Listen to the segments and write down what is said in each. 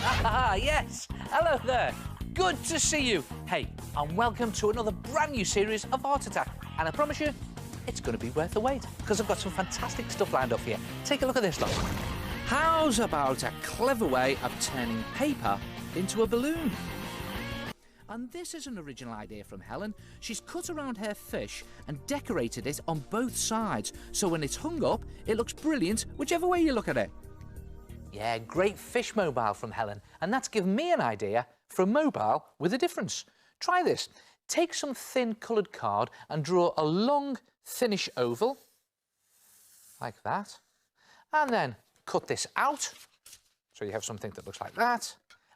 Ah, yes. Hello there. Good to see you. Hey, and welcome to another brand new series of Art Attack. And I promise you, it's going to be worth the wait, because I've got some fantastic stuff lined up here. Take a look at this, look. How's about a clever way of turning paper into a balloon? And this is an original idea from Helen. She's cut around her fish and decorated it on both sides, so when it's hung up, it looks brilliant whichever way you look at it. Yeah, great fish mobile from Helen, and that's given me an idea for a mobile with a difference. Try this. Take some thin coloured card and draw a long, thinnish oval, like that, and then cut this out, so you have something that looks like that,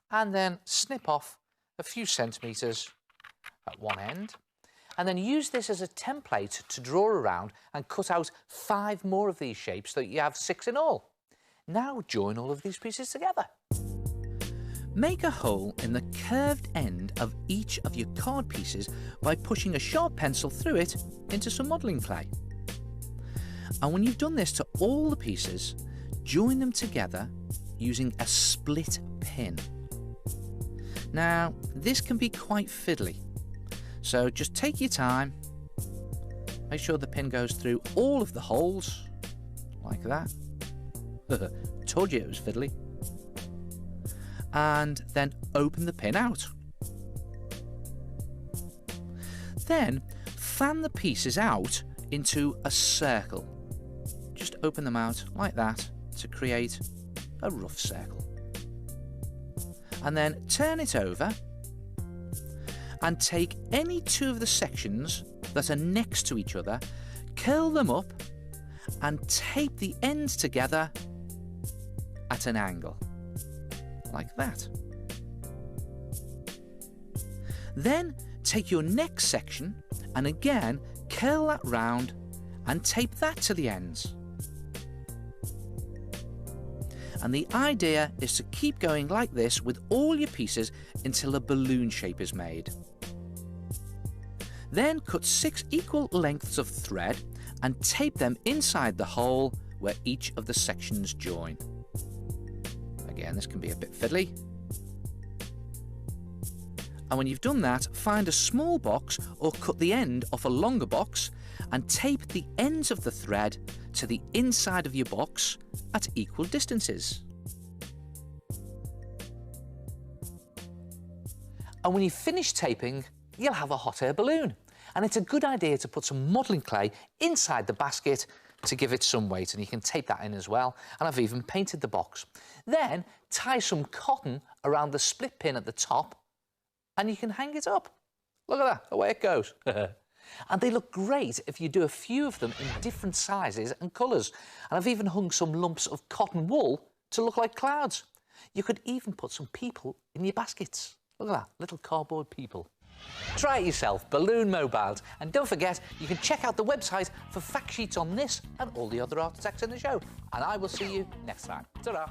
and then snip off a few centimetres at one end, and then use this as a template to draw around and cut out 5 more of these shapes so that you have 6 in all. Now join all of these pieces together. Make a hole in the curved end of each of your card pieces by pushing a sharp pencil through it into some modelling clay. And when you've done this to all the pieces, join them together using a split pin. Now, this can be quite fiddly, so just take your time. Make sure the pin goes through all of the holes, like that. Told you it was fiddly. And then open the pin out. Then fan the pieces out into a circle. Just open them out like that to create a rough circle. And then turn it over and take any 2 of the sections that are next to each other, curl them up and tape the ends together at an angle, like that. Then take your next section and again curl that round and tape that to the ends. And the idea is to keep going like this with all your pieces until a balloon shape is made. Then cut 6 equal lengths of thread and tape them inside the hole where each of the sections join. Again, this can be a bit fiddly. And when you've done that, find a small box or cut the end off a longer box and tape the ends of the thread to the inside of your box at equal distances. And when you've finished taping, you'll have a hot air balloon. And it's a good idea to put some modelling clay inside the basket to give it some weight, and you can tape that in as well. And I've even painted the box. Then tie some cotton around the split pin at the top and you can hang it up. Look at that, away it goes. And they look great if you do a few of them in different sizes and colours. And I've even hung some lumps of cotton wool to look like clouds. You could even put some people in your baskets. Look at that, little cardboard people. Try it yourself, balloon mobiles. And don't forget, you can check out the website for fact sheets on this and all the other art attacks in the show. And I will see you next time. Ta-ra!